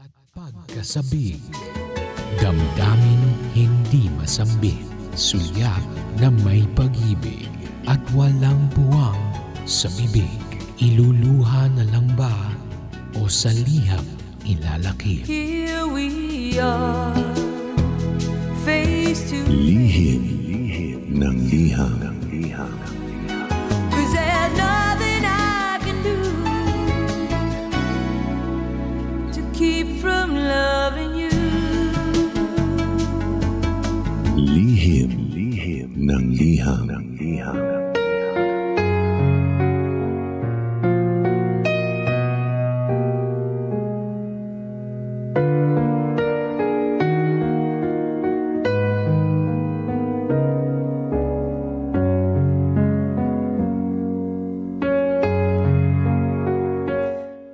At pagkasabik, damdamin hindi masambit, sulyap na may pag-ibig at walang buwang sa bibig. Iluluha na lang ba o sa liham ilalakip? Here we are, face to Lihim ng liham. 'cause there's nothing I can do to keep from loving you. Lihim ng liham.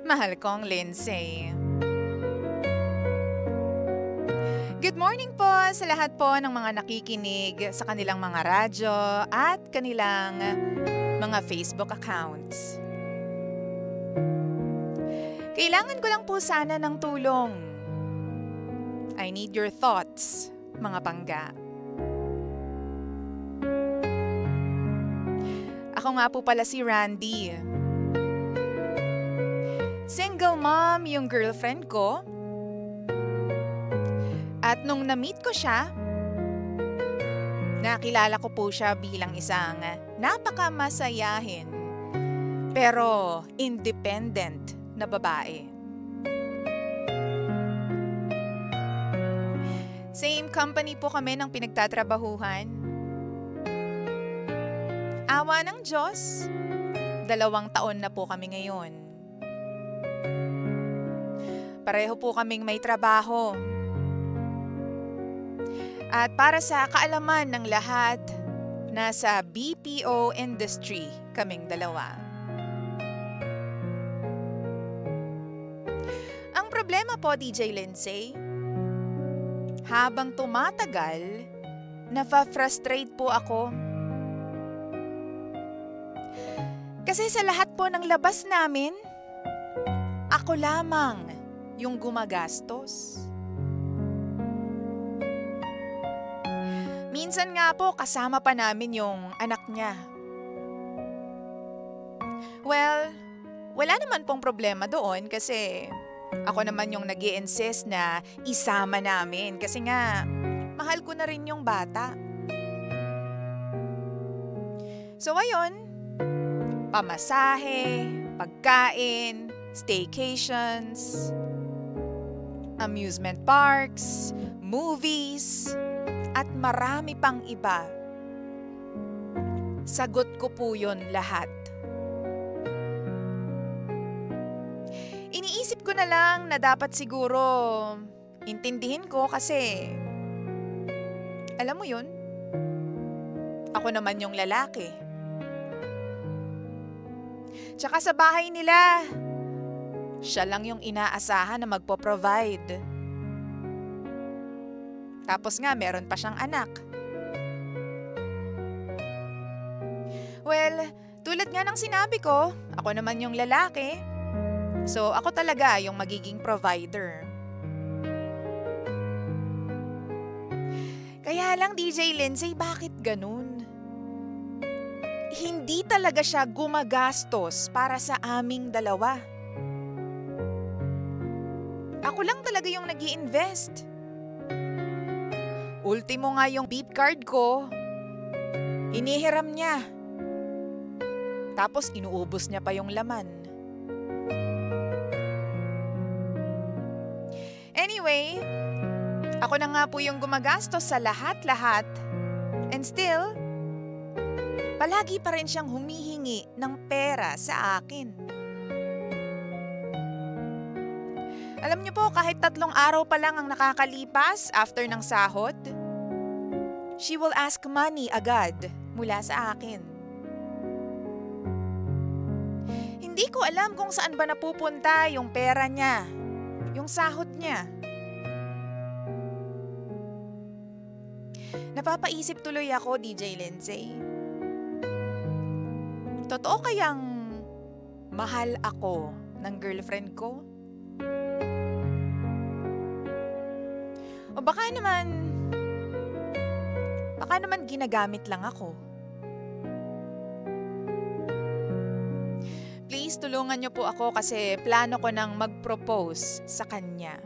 Mahal kong Lindsay. Good morning po sa lahat po ng mga nakikinig sa kanilang mga radyo at kanilang mga Facebook accounts. Kailangan ko lang po sana ng tulong. I need your thoughts, mga pangga. Ako nga po pala si Randy. Single mom yung girlfriend ko. At nung na-meet ko siya, nakilala ko po siya bilang isang napakamasayahin pero independent na babae. Same company po kami ng pinagtatrabahuhan. Awa ng Diyos, 2 taon na po kami ngayon. Pareho po kaming may trabaho. At para sa kaalaman ng lahat, nasa BPO industry kaming dalawa. Ang problema po, DJ Lindsay, habang tumatagal, nafa-frustrate po ako. Kasi sa lahat po ng labas namin, ako lamang yung gumagastos. Minsan nga po kasama pa namin yung anak niya. Well, wala naman pong problema doon kasi ako naman yung nag-i-insist na isama namin kasi nga mahal ko na rin yung bata. So ayun, pamasahe, pagkain, staycations, amusement parks, movies, at marami pang iba. Sagot ko po yun lahat. Iniisip ko na lang na dapat siguro intindihin ko kasi alam mo yun, ako naman yung lalaki. Tsaka sa bahay nila, siya lang yung inaasahan na magpo-provide. Tapos nga, meron pa siyang anak. Well, tulad nga ng sinabi ko, ako naman yung lalaki. So, ako talaga yung magiging provider. Kaya lang, DJ Lindsay, bakit ganun? Hindi talaga siya gumagastos para sa aming dalawa. Ako lang talaga yung nag-i-invest. Ultimo nga yung beep card ko, inihiram niya. Tapos inuubos niya pa yung laman. Anyway, ako na nga po yung gumagastos sa lahat-lahat. And still, palagi pa rin siyang humihingi ng pera sa akin. Alam niyo po, kahit 3 araw pa lang ang nakakalipas after ng sahod, she will ask money agad mula sa akin. Hindi ko alam kung saan ba napupunta yung pera niya, yung sahod niya. Napapaisip tuloy ako, DJ Lindsay. Totoo kayang mahal ako ng girlfriend ko? O baka naman ginagamit lang ako. Please, tulungan niyo po ako kasi plano ko nang mag-propose sa kanya.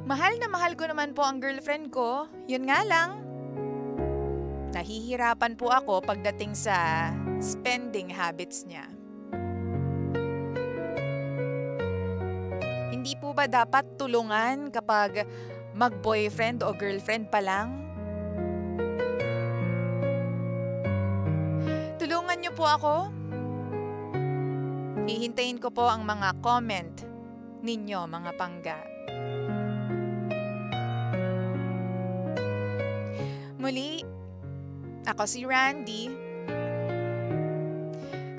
Mahal na mahal ko naman po ang girlfriend ko. Yun nga lang, nahihirapan po ako pagdating sa spending habits niya. Hindi po ba dapat tulungan kapag mag-boyfriend o girlfriend pa lang? Tulungan niyo po ako. Hihintayin ko po ang mga comment ninyo, mga pangga. Muli, ako si Randy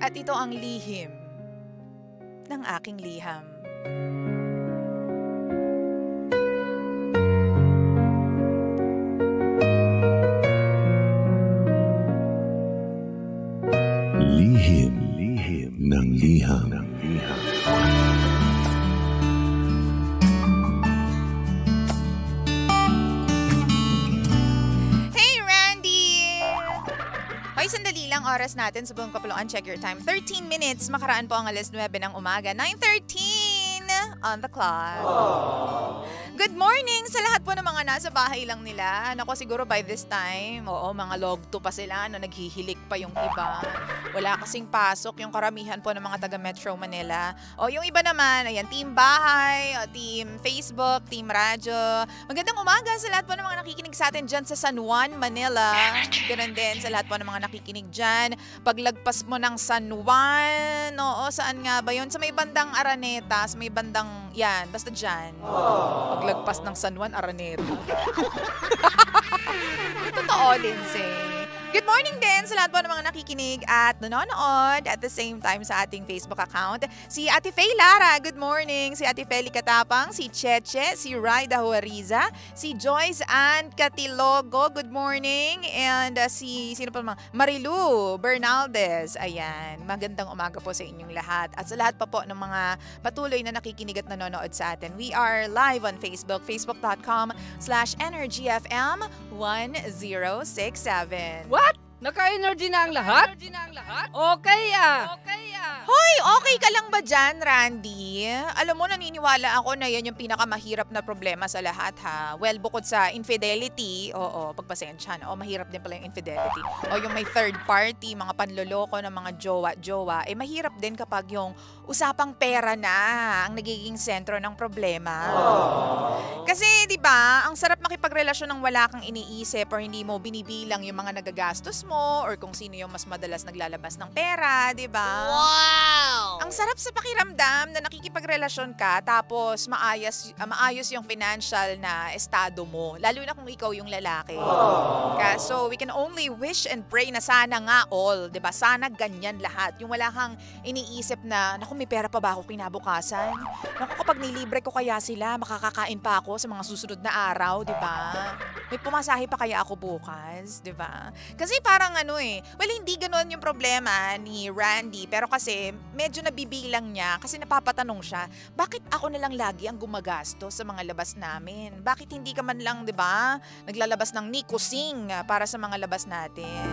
at ito ang lihim ng aking liham. Lihim ng liham. Sandali lang oras natin sa buong kapuluan. Check your time. 13 minutes. Makaraan po ang alas 9 ng umaga. 9:13 on the clock. Good morning sa lahat po ng mga nasa bahay lang nila. Nako, siguro by this time, mga log 2 pa sila na naghihilik pa yung iba. Wala kasing pasok yung karamihan po ng mga taga Metro Manila. Yung iba naman, ayan, team bahay, team Facebook, team radyo. Magandang umaga sa lahat po ng mga nakikinig sa atin dyan sa San Juan, Manila. Ganun din sa lahat po ng mga nakikinig dyan. Paglagpas mo ng San Juan, saan nga ba yun? Sa may bandang Araneta, sa may bandang, yan, basta dyan. Paglagpas ng San Juan, Araneta. Totoo, Lindsay. Good morning din sa lahat po ng mga nakikinig at nanonood at the same time sa ating Facebook account. Si Ate Faye Lara, good morning. Si Ate Feli Katapang, si Cheche, si Raida Huariza, si Joyce Ann Catilogo, good morning. And sino pa mga? Marilu Bernaldez, ayan. Magandang umaga po sa inyong lahat. At sa lahat pa po ng mga patuloy na nakikinig at nanonood sa atin. We are live on Facebook, facebook.com/energyfm1067. What? Naka-energy na ang lahat? Okay ah. Hoy, okay ka lang ba dyan, Randy? Alam mo, naniniwala ako na yan yung pinakamahirap na problema sa lahat, ha? Well, bukod sa infidelity, pagpasensya na. Mahirap din pala yung infidelity. Yung may third party, mga panloloko ng mga jowa-jowa, mahirap din kapag yung usapang pera na ang nagiging sentro ng problema. Kasi, di ba, ang sarap makipagrelasyon ng wala kang iniisip or hindi mo binibilang yung mga nagagastos mo or kung sino yung mas madalas naglalabas ng pera, di ba? Wow! Ang sarap sa pakiramdam na nakikipagrelasyon ka tapos maayos yung financial na estado mo, lalo na kung ikaw yung lalaki. So we can only wish and pray na sana nga all, 'di ba? Sana ganyan lahat. Yung wala kang iniisip na, naku, may pera pa ba ako kinabukasan? Naku, kapag nilibre ko kaya sila, makakakain pa ako sa mga susunod na araw, 'di ba? May pumasahe pa kaya ako bukas, 'di ba? Kasi parang hindi ganoon yung problema ni Randy, pero kasi medyo nabibilang niya kasi napapatanong siya, bakit ako na lang lagi ang gumagastos sa mga labas namin? Bakit hindi ka man lang, 'di ba, naglalabas ng nikusing para sa mga labas natin?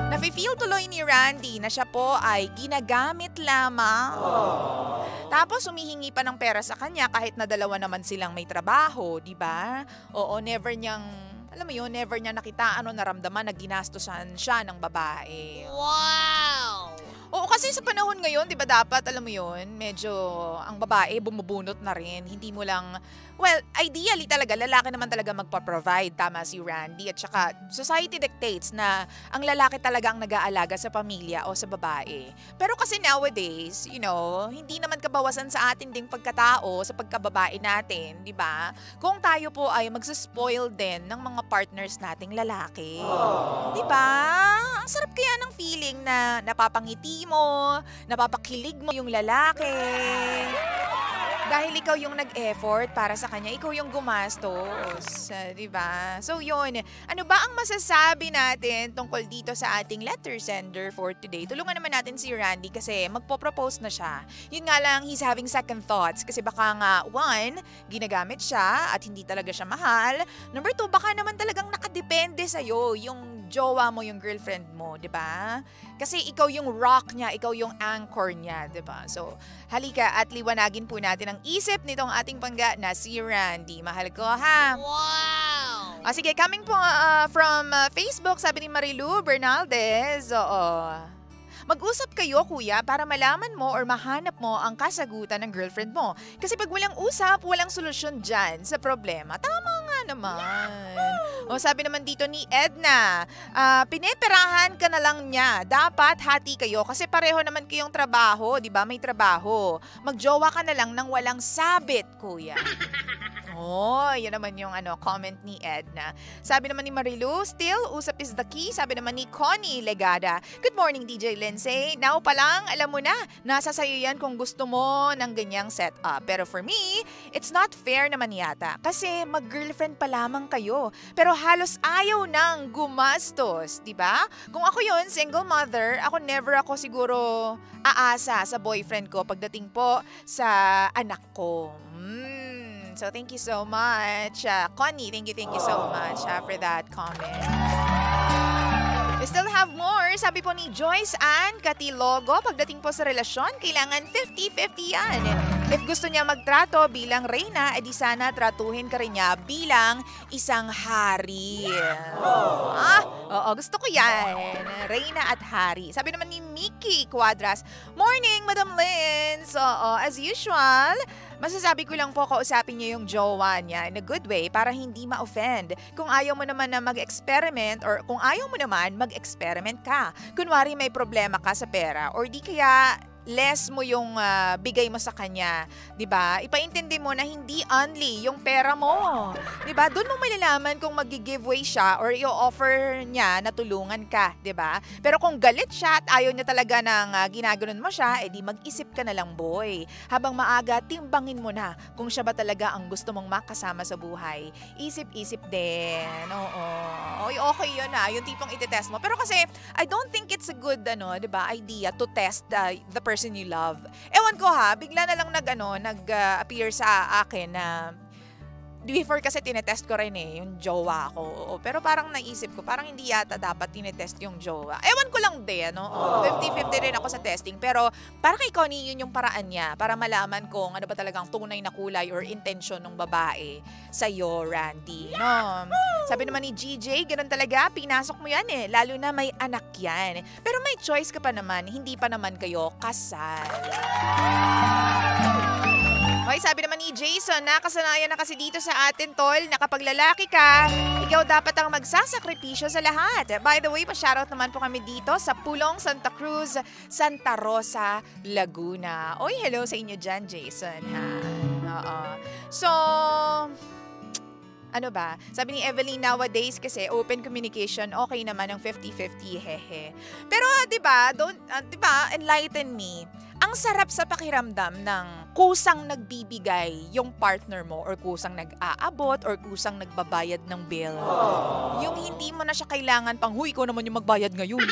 Nafe-feel tuloy ni Randy na siya po ay ginagamit lamang. Tapos humihingi pa ng pera sa kanya kahit na dalawa naman silang may trabaho, 'di ba? Never niyang naramdaman na ginastosan siya ng babae. Wow! Kasi sa panahon ngayon, 'di ba, dapat medyo ang babae bumubunot na rin. Hindi mo lang, ideally talaga lalaki naman talaga magpa-provide, tama si Randy, at saka society dictates na ang lalaki talaga ang nag-aalaga sa pamilya o sa babae. Pero kasi nowadays, hindi naman kabawasan sa atin ding pagkatao sa pagkababae natin, 'di ba? Kung tayo po ay magsa-spoil din ng mga partners nating lalaki. 'Di ba? Ang sarap kaya ng feeling na napapangiti mo, napapakilig mo yung lalaki. Dahil ikaw yung nag-effort para sa kanya, ikaw yung gumastos. Diba? So yun, ano ba ang masasabi natin tungkol dito sa ating letter sender for today? Tulungan naman natin si Randy kasi magpo-propose na siya. Yun nga lang, he's having second thoughts kasi baka nga, one, ginagamit siya at hindi talaga siya mahal. Number two, baka naman talagang nakadepende sa'yo yung jowa mo, yung girlfriend mo, di ba? Kasi ikaw yung rock niya, ikaw yung anchor niya, di ba? So, halika at liwanagin po natin ang isip nitong ating pangga na si Randy. Mahal ko, ha? Wow! O sige, coming po from Facebook, sabi ni Marilu Bernaldez, mag-usap kayo, kuya, para malaman mo or mahanap mo ang kasagutan ng girlfriend mo. Kasi pag walang usap, walang solusyon dyan sa problema. Tama nga naman. O sabi naman dito ni Edna, pineperahan ka na lang niya. Dapat hati kayo kasi pareho naman kayong trabaho, di ba? May trabaho. Magjowa ka na lang ng walang sabit, kuya. Oh, yun naman yung comment ni Edna. Sabi naman ni Marilu, still, usap is the key. Sabi naman ni Connie Legada, good morning DJ Lindsay. Now pa lang, alam mo na, nasa sayo yan kung gusto mo ng ganyang setup. Pero for me, it's not fair naman yata. Kasi mag-girlfriend pa lamang kayo. Pero halos ayaw nang gumastos, di ba? Kung ako yun, single mother, never ako siguro aasa sa boyfriend ko pagdating po sa anak ko. So thank you so much. Connie, thank you so much for that comment. We still have more. Sabi po ni Joyce Ann Catilogo, pagdating po sa relasyon, kailangan 50-50 yan. If gusto niya magtrato bilang reyna, edi sana tratuhin ka rin niya bilang isang hari. Oo, gusto ko yan. Reyna at hari. Sabi naman ni Mickey Cuadras, morning, Madam Linz. As usual, masasabi ko lang po kausapin niya yung jowa niya in a good way para hindi ma-offend. Kung ayaw mo naman na mag-experiment or kung ayaw mo naman, mag-experiment ka. Kunwari may problema ka sa pera or di kaya less mo yung bigay mo sa kanya, 'di ba? Ipaintindi mo na hindi only yung pera mo, 'di ba? Doon mo malalaman kung magi-giveaway siya or i-offer niya na tulungan ka, 'di ba? Pero kung galit siya at ayaw niya talaga ng ginaganon mo siya, edi mag-isip ka na lang, boy. Habang maaga, timbangin mo na kung siya ba talaga ang gusto mong makasama sa buhay. Isip-isip din. Oo. Okay 'yun yung tipong ite-test mo. Pero kasi I don't think it's a good 'di ba, idea to test the person you love. Ewan ko bigla na lang nag-appear sa akin na before kasi tinetest ko rin yung jowa ko. Pero parang naisip ko, parang hindi yata dapat tinetest yung jowa. Ewan ko lang din, 50-50 rin ako sa testing. Pero para kay Connie, yun yung paraan niya para malaman kung ano ba talagang tunay na kulay or intention ng babae sa'yo, Randy. No? Sabi naman ni GJ, ganun talaga, pinasok mo yan lalo na may anak yan. Pero may choice ka pa naman, hindi pa naman kayo kasal. Okay, sabi naman ni Jason, nakasanayan na kasi dito sa atin, tol, na kapag lalaki ka, ikaw dapat ang magsasakripisyo sa lahat. By the way, pa-shoutout naman po kami dito sa Pulong, Santa Cruz, Santa Rosa, Laguna. Oy, hello sa inyo dyan, Jason, So, ano ba? Sabi ni Evelyn, nowadays kasi open communication, okay naman ang 50-50, hehe. Pero 'di ba, enlighten me. Ang sarap sa pakiramdam ng kusang nagbibigay yung partner mo or kusang nag-aabot or kusang nagbabayad ng bill. Yung hindi mo na siya kailangan pang, huy, ko naman yung magbayad ngayon.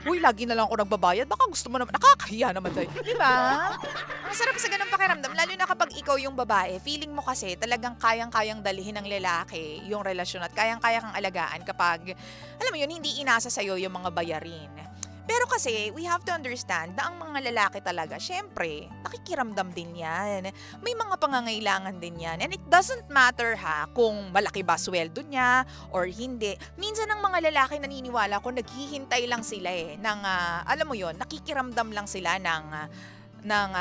Huy, lagi na lang ako nagbabayad. Baka gusto mo naman, nakakahiya naman tayo. Diba? Ang sarap sa ganung pakiramdam, lalo na kapag ikaw yung babae, feeling mo kasi talagang kayang-kayang dalhin ng lalaki yung relasyon at kayang-kaya kang alagaan kapag, alam mo yun, hindi inasa sa'yo yung mga bayarin. Pero kasi, we have to understand na ang mga lalaki talaga, syempre, nakikiramdam din yan. May mga pangangailangan din yan. And it doesn't matter kung malaki ba sweldo niya or hindi. Minsan ang mga lalaki naniniwala ko, naghihintay lang sila ng, alam mo yon, nakikiramdam lang sila ng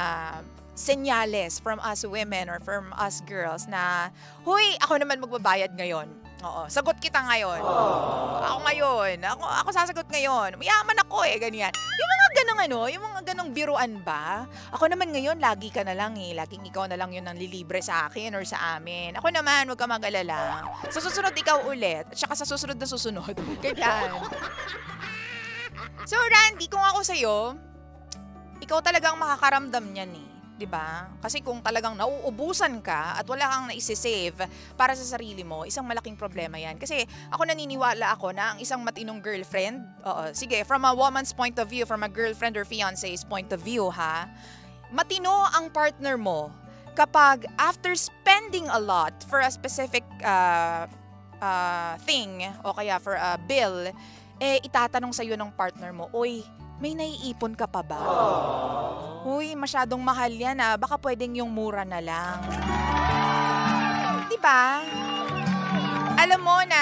senyales from us women or from us girls na, huy, ako naman magbabayad ngayon. Oo, sagot kita ngayon. Ako ngayon. Ako sasagot ngayon. Mayaman ako ganyan. Yung mga yung mga ganong biruan ba? Ako naman ngayon, lagi ka na lang Laging ikaw na lang yun ang lilibre sa akin or sa amin. Ako naman, huwag ka mag-alala. Sa susunod, ikaw ulit. At saka sa susunod na susunod. Ganyan. So, Randy, kung ako sa'yo, ikaw talagang makakaramdam niyan 'Diba? Kasi kung talagang nauubusan ka at wala kang naisisave para sa sarili mo, isang malaking problema yan. Kasi ako naniniwala ako na ang isang matinong girlfriend, sige, from a woman's point of view, from a girlfriend or fiance's point of view ha, matino ang partner mo kapag after spending a lot for a specific thing o kaya for a bill, itatanong sa'yo ng partner mo, "Uy, may naiipon ka pa ba? Uy, masyadong mahal yan baka pwedeng yung mura na lang." Diba? Alam mo na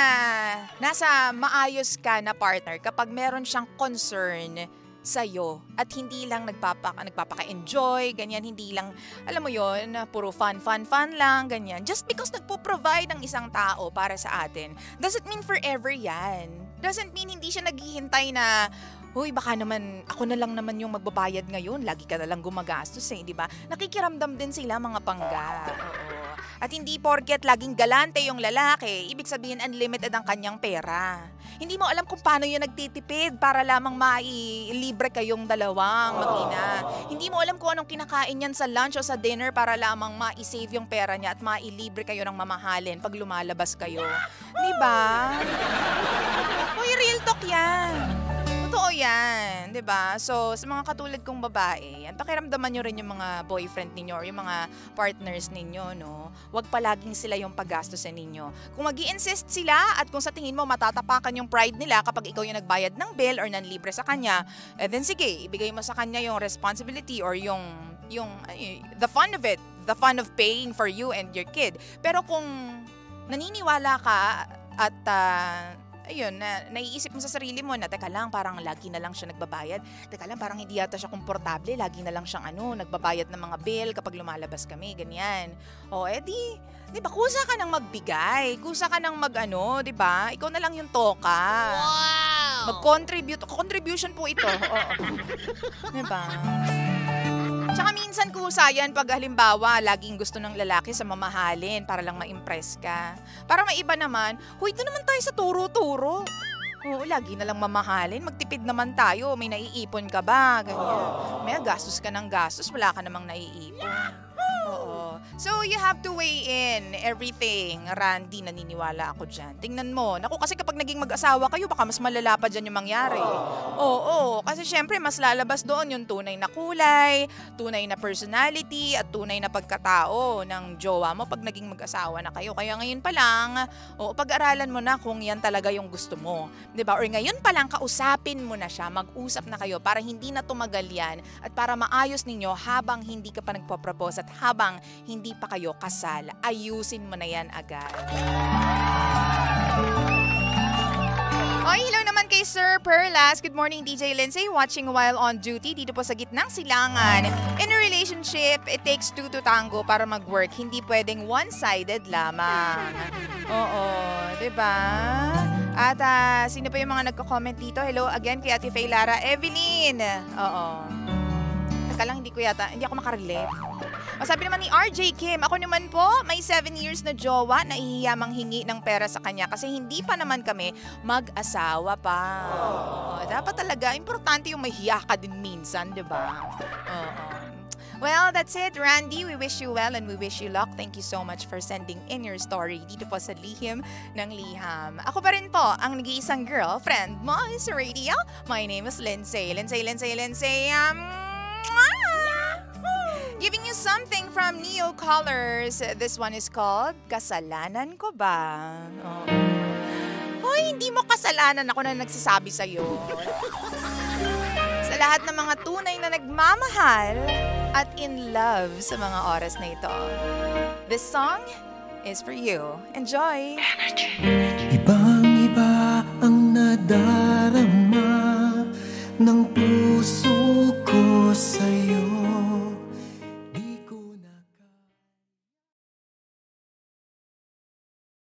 nasa maayos ka na partner kapag meron siyang concern sa'yo at hindi lang nagpapaka-enjoy, ganyan, hindi lang, alam mo yon, puro fun lang, ganyan. Just because nagpo-provide ang isang tao para sa atin, doesn't mean forever yan. Doesn't mean hindi siya naghihintay na, "Uy, baka naman, ako na lang naman yung magbabayad ngayon. Lagi ka na lang gumagastos di ba?" Nakikiramdam din sila mga pangga. Oo. At hindi porket laging galante yung lalaki, ibig sabihin unlimited ang kanyang pera. Hindi mo alam kung paano yun nagtitipid para lamang mailibre kayong dalawang mag-ina. Hindi mo alam kung anong kinakain yan sa lunch o sa dinner para lamang ma-save yung pera niya at mailibre kayo ng mamahalin pag lumalabas kayo. Diba? Uy, real talk yan. Totoo yan, 'di ba? So, sa mga katulad kong babae, pakiramdaman nyo rin yung mga boyfriend ninyo or yung mga partners ninyo, no? Huwag palaging sila yung paggastosin ninyo. Kung mag-i-insist sila at kung sa tingin mo matatapakan yung pride nila kapag ikaw yung nagbayad ng bill or nanlibre sa kanya, then sige, ibigay mo sa kanya yung responsibility or yung the fun of it, the fun of paying for you and your kid. Pero kung naniniwala ka at ayun, naiisip mo sa sarili mo na teka lang, parang lagi na lang siya nagbabayad. Teka lang, parang hindi yata siya komportable. Lagi na lang siyang nagbabayad ng mga bill kapag lumalabas kami, ganyan. O, di ba, kusa ka nang magbigay. Kusa ka nang di ba? Ikaw na lang yung toka. Wow! Mag-contribute. Contribution po ito. Di ba? Tsaka minsan kusa yan pag halimbawa laging gusto ng lalaki sa mamahalin para lang ma-impress ka. Para maiba naman, "Huy, ito naman tayo sa turo-turo." Oo, lagi na lang mamahalin. Magtipid naman tayo. May naiipon ka ba? Ganyan. May gastos ka ng gastos. Wala ka namang naiipon. Oo. So, you have to weigh in everything. Randy, naniniwala ako dyan. Tingnan mo. Naku, kasi kapag naging mag-asawa kayo, baka mas malala pa dyan yung mangyari. Oo. Kasi syempre, mas lalabas doon yung tunay na kulay, tunay na personality, at tunay na pagkatao ng jowa mo pag naging mag-asawa na kayo. Kaya ngayon pa lang, pag-aralan mo na kung yan talaga yung gusto mo. 'Di ba? Or ngayon pa lang, kausapin mo na siya, mag-usap na kayo para hindi na tumagal yan at para maayos ninyo habang hindi ka pa nagpo-propose at habang hindi pa kayo kasal. Ayusin mo na yan agad. Oy, hello naman kay Sir Perlas. Good morning, DJ Lindsay. Watching while on duty dito po sa gitnang silangan. In a relationship, it takes two to tango para mag-work. Hindi pwedeng one-sided lamang. Oo, diba? At sino pa yung mga nagko-comment dito? Hello again kay Ate Faye Lara. Evelyn. Oo. Teka lang, hindi ako makarelate. Sabi naman ni RJ Kim, ako naman po, may 7 years na jowa na ihiya manghingi ng pera sa kanya kasi hindi pa naman kami mag-asawa pa. Dapat talaga, importante yung mahiya ka din minsan, di ba? Well, that's it, Randy. We wish you well and we wish you luck. Thank you so much for sending in your story dito po sa Lihim ng Liham. Ako pa rin po, ang nag-iisang girlfriend mo sa radio. My name is Lindsay. Giving you something from Neo Colors. This one is called Kasalanan Ko Ba? Hoy, hindi mo kasalanan, ako na nagsasabi sa'yo. Sa lahat ng mga tunay na nagmamahal at in love sa mga oras na ito. This song is for you. Enjoy! Ibang-iba ang nadarama ng puso ko.